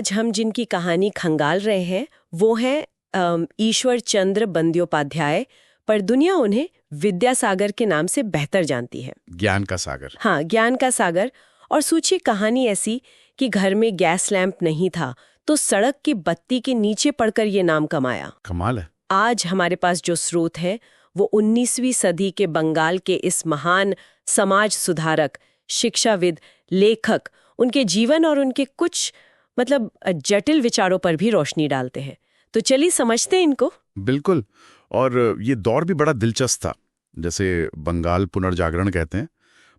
आज हम जिनकी कहानी खंगाल रहे हैं वो हैं ईश्वर चंद्र बंद्योपाध्याय, पर दुनिया उन्हें विद्यासागर के नाम से बेहतर जानती है। ज्ञान का सागर। हाँ, ज्ञान का सागर। और सोचिए कहानी ऐसी कि घर में गैस लैंप नहीं था तो सड़क की बत्ती के नीचे पड़कर ये नाम कमाया। कमाल है। आज हमारे पास जो स्रोत है वो 19वीं सदी के बंगाल के इस महान समाज सुधारक, शिक्षाविद, लेखक, उनके जीवन और उनके कुछ जटिल विचारों पर भी रोशनी डालते हैं। तो चलिए समझते हैं इनको। बिल्कुल। और ये दौर भी बड़ा दिलचस्प था। जैसे बंगाल पुनर्जागरण कहते हैं,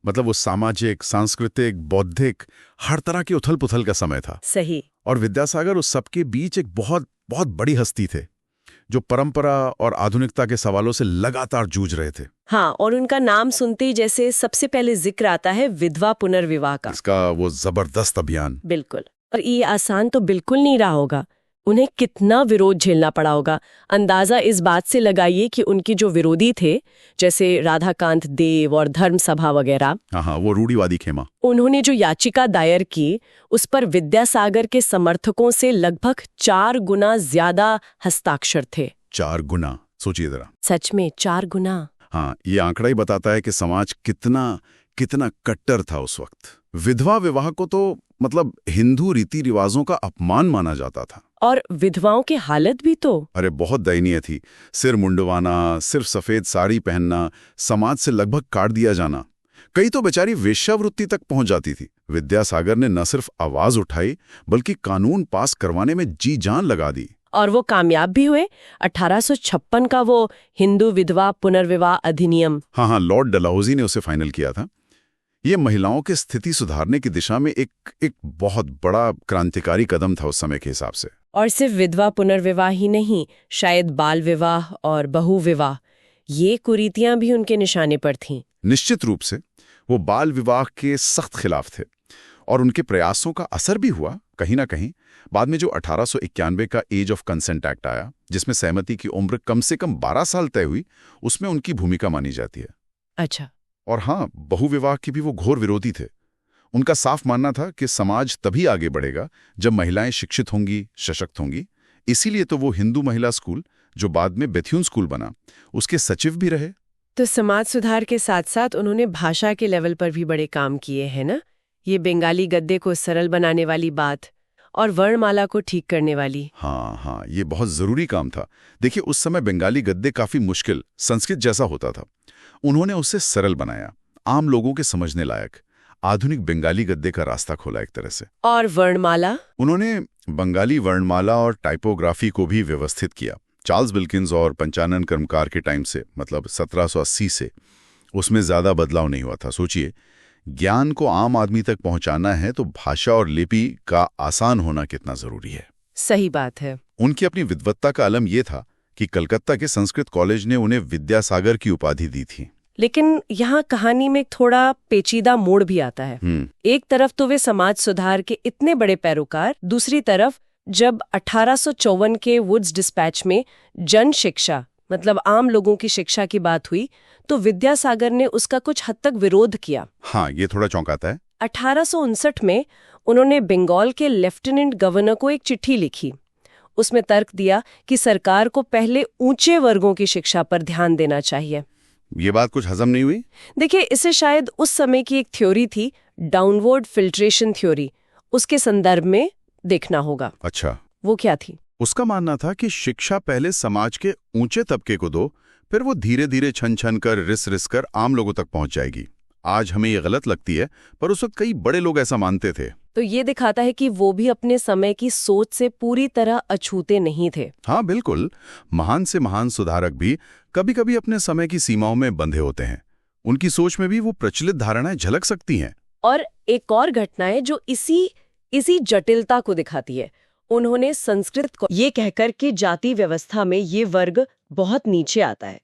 मतलब वो सामाजिक, सांस्कृतिक, बौद्धिक, हर तरह की उथल पुथल का समय था। सही। और विद्यासागर उस सबके बीच एक बहुत बहुत बड़ी हस्ती थे जो परंपरा और आधुनिकता के सवालों से लगातार जूझ रहे थे। हाँ, और उनका नाम सुनते ही जैसे सबसे पहले जिक्र आता है विधवा पुनर्विवाह का। इसका वो जबरदस्त अभियान। बिल्कुल। और ये आसान तो बिल्कुल नहीं रहा होगा। उन्हें कितना विरोध झेलना पड़ा होगा। अंदाजा इस बात से लगाइए कि उनके जो विरोधी थे, जैसे राधाकांत देव और धर्म सभा वगैरह, हाँ, वो रूढ़िवादी खेमा, उन्होंने जो याचिका दायर की उस पर विद्यासागर के समर्थकों से लगभग 4 गुना ज्यादा हस्ताक्षर थे। 4 गुना, सोचिए जरा। सच में 4 गुना। हाँ, ये आंकड़ा ही बताता है कि समाज कितना कितना कट्टर था उस वक्त। विधवा विवाह को तो हिंदू रीति रिवाजों का अपमान माना जाता था। और विधवाओं की हालत भी तो अरे बहुत दयनीय थी। सिर मुंडवाना, सिर्फ सफेद साड़ी पहनना, समाज से लगभग काट दिया जाना। कई तो बेचारी वेश्यावृत्ति तक पहुंच जाती थी। विद्यासागर ने न सिर्फ आवाज उठाई बल्कि कानून पास करवाने में जी जान लगा दी। और वो कामयाब भी हुए। 1856 का वो हिंदू विधवा पुनर्विवाह अधिनियम, हाँ, लॉर्ड डलहौजी ने उसे फाइनल किया था। ये महिलाओं की स्थिति सुधारने की दिशा में एक बहुत बड़ा क्रांतिकारी कदम था उस समय के हिसाब से। और सिर्फ विधवा पुनर्विवाह ही नहीं, शायद बाल विवाह और बहु विवाह, ये कुरीतियां भी उनके निशाने पर थीं। निश्चित रूप से वो बाल विवाह के सख्त खिलाफ थे और उनके प्रयासों का असर भी हुआ कहीं ना कहीं। बाद में जो 1891 का एज ऑफ कंसेंट एक्ट आया, जिसमें सहमति की उम्र कम से कम 12 साल तय हुई, उसमें उनकी भूमिका मानी जाती है। अच्छा। और हाँ, बहुविवाह के भी वो घोर विरोधी थे। उनका साफ मानना था कि समाज तभी आगे बढ़ेगा जब महिलाएं शिक्षित होंगी, सशक्त होंगी। इसीलिए तो वो हिंदू महिला स्कूल, जो बाद में बेथ्यून स्कूल बना, उसके सचिव भी रहे। तो समाज सुधार के साथ साथ उन्होंने भाषा के लेवल पर भी बड़े काम किए हैं ना। ये बंगाली गद्य को सरल बनाने वाली बात और वर्णमाला को ठीक करने वाली। हाँ, ये बहुत जरूरी काम था। देखिए, उस समय बंगाली गद्य काफी मुश्किल, संस्कृत जैसा होता था। उन्होंने उसे सरल बनाया, आम लोगों के समझने लायक, आधुनिक बंगाली गद्य का रास्ता खोला एक तरह से। और वर्णमाला? उन्होंने बंगाली वर्णमाला और टाइपोग्राफी को भी व्यवस्थित किया। चार्ल्स विल्किंस और पंचानन कर्मकार के टाइम से, 1780 से, उसमें ज्यादा बदलाव नहीं हुआ था। सोचिए, ज्ञान को आम आदमी तक पहुंचाना है तो भाषा और लिपि का आसान होना कितना जरूरी है। सही बात है। उनकी अपनी विद्वत्ता का अलम यह था कि कलकत्ता के संस्कृत कॉलेज ने उन्हें विद्यासागर की उपाधि दी थी। लेकिन यहाँ कहानी में थोड़ा पेचीदा मोड़ भी आता है। एक तरफ तो वे समाज सुधार के इतने बड़े पैरोकार, दूसरी तरफ जब 1854 के वुड्स डिस्पैच में जन शिक्षा, आम लोगों की शिक्षा की बात हुई, तो विद्यासागर ने उसका कुछ हद तक विरोध किया। हाँ, ये थोड़ा चौंकाता है। 1859 में उन्होंने बंगाल के लेफ्टिनेंट गवर्नर को एक चिट्ठी लिखी। उसमें तर्क दिया कि सरकार को पहले ऊंचे वर्गों की शिक्षा पर ध्यान देना चाहिए। ये बात कुछ हजम नहीं हुई? देखिए, इसे शायद उस समय की एक थ्योरी थी, डाउनवर्ड फिल्ट्रेशन थ्योरी, उसके संदर्भ में देखना होगा। अच्छा, वो क्या थी? उसका मानना था कि शिक्षा पहले समाज के ऊंचे तबके को दो, फिर वो धीरे धीरे छन छन कर, रिस रिस कर आम लोगों तक पहुंच जाएगी। आज हमें ये गलत लगती है, पर उस वक्त कई बड़े लोग ऐसा मानते थे। तो ये दिखाता है कि वो भी अपने समय की सोच से पूरी तरह अछूते नहीं थे। हाँ, बिल्कुल। महान से महान सुधारक भी कभी कभी अपने समय की सीमाओं में बंधे होते हैं। उनकी सोच में भी वो प्रचलित धारणाएं झलक सकती हैं। और एक और घटना है जो इसी जटिलता को दिखाती है। उन्होंने संस्कृत को ये कहकर कि जाति व्यवस्था में ये वर्ग बहुत नीचे आता है।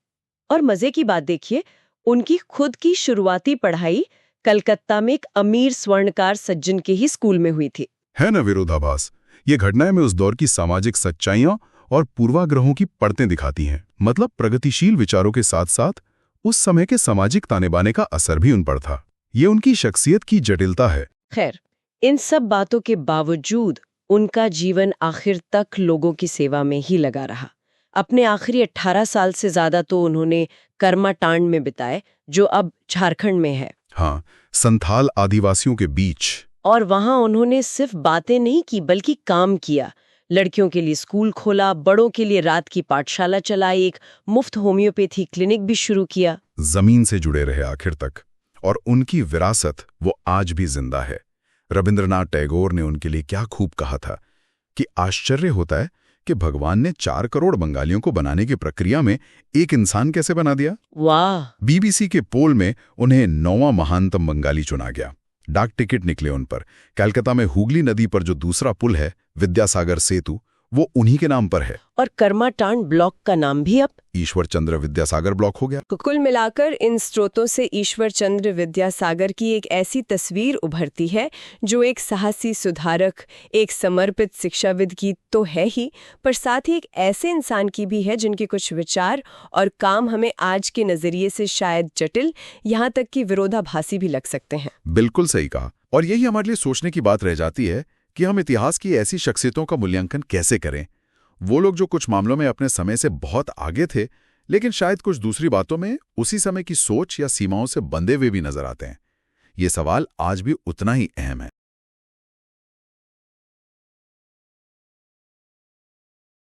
और मजे की बात देखिए, उनकी खुद की शुरुआती पढ़ाई कलकत्ता में एक अमीर स्वर्णकार सज्जन के ही स्कूल में हुई थी। है न विरोधाभास। ये घटनाएं में उस दौर की सामाजिक सच्चाइयां और पूर्वाग्रहों की परतें दिखाती हैं। प्रगतिशील विचारों के साथ साथ उस समय के सामाजिक ताने बाने का असर भी उन पर था। ये उनकी शख्सियत की जटिलता है। खैर, इन सब बातों के बावजूद उनका जीवन आखिर तक लोगों की सेवा में ही लगा रहा। अपने आखिरी 18 साल से ज्यादा तो उन्होंने कर्माटांड में बिताए, जो अब झारखंड में है। हाँ, संथाल आदिवासियों के बीच। और वहां उन्होंने सिर्फ बातें नहीं की बल्कि काम किया। लड़कियों के लिए स्कूल खोला, बड़ों के लिए रात की पाठशाला चलाई, एक मुफ्त होम्योपैथी क्लिनिक भी शुरू किया। जमीन से जुड़े रहे आखिर तक, और उनकी विरासत वो आज भी जिंदा है। रविंद्रनाथ टैगोर ने उनके लिए क्या खूब कहा था कि आश्चर्य होता है कि भगवान ने 4 करोड़ बंगालियों को बनाने की प्रक्रिया में एक इंसान कैसे बना दिया। वाह! बीबीसी के पोल में उन्हें 9वां महानतम बंगाली चुना गया। डाक टिकट निकले उन पर। कलकत्ता में हुगली नदी पर जो दूसरा पुल है, विद्यासागर सेतु, वो उन्हीं के नाम पर है। और कर्माटांड ब्लॉक का नाम भी अब ईश्वर चंद्र विद्यासागर ब्लॉक हो गया। कुल मिलाकर इन स्रोतों से ईश्वर चंद्र विद्यासागर की एक ऐसी तस्वीर उभरती है जो एक साहसी सुधारक, एक समर्पित शिक्षाविद की तो है ही, पर साथ ही एक ऐसे इंसान की भी है जिनके कुछ विचार और काम हमें आज के नजरिए से शायद जटिल, यहाँ तक कि विरोधाभासी भी लग सकते हैं। बिल्कुल सही कहा। और यही हमारे लिए सोचने की बात रह जाती है कि हम इतिहास की ऐसी शख्सियतों का मूल्यांकन कैसे करें। वो लोग जो कुछ मामलों में अपने समय से बहुत आगे थे, लेकिन शायद कुछ दूसरी बातों में उसी समय की सोच या सीमाओं से बंधे हुए भी नजर आते हैं। ये सवाल आज भी उतना ही अहम है।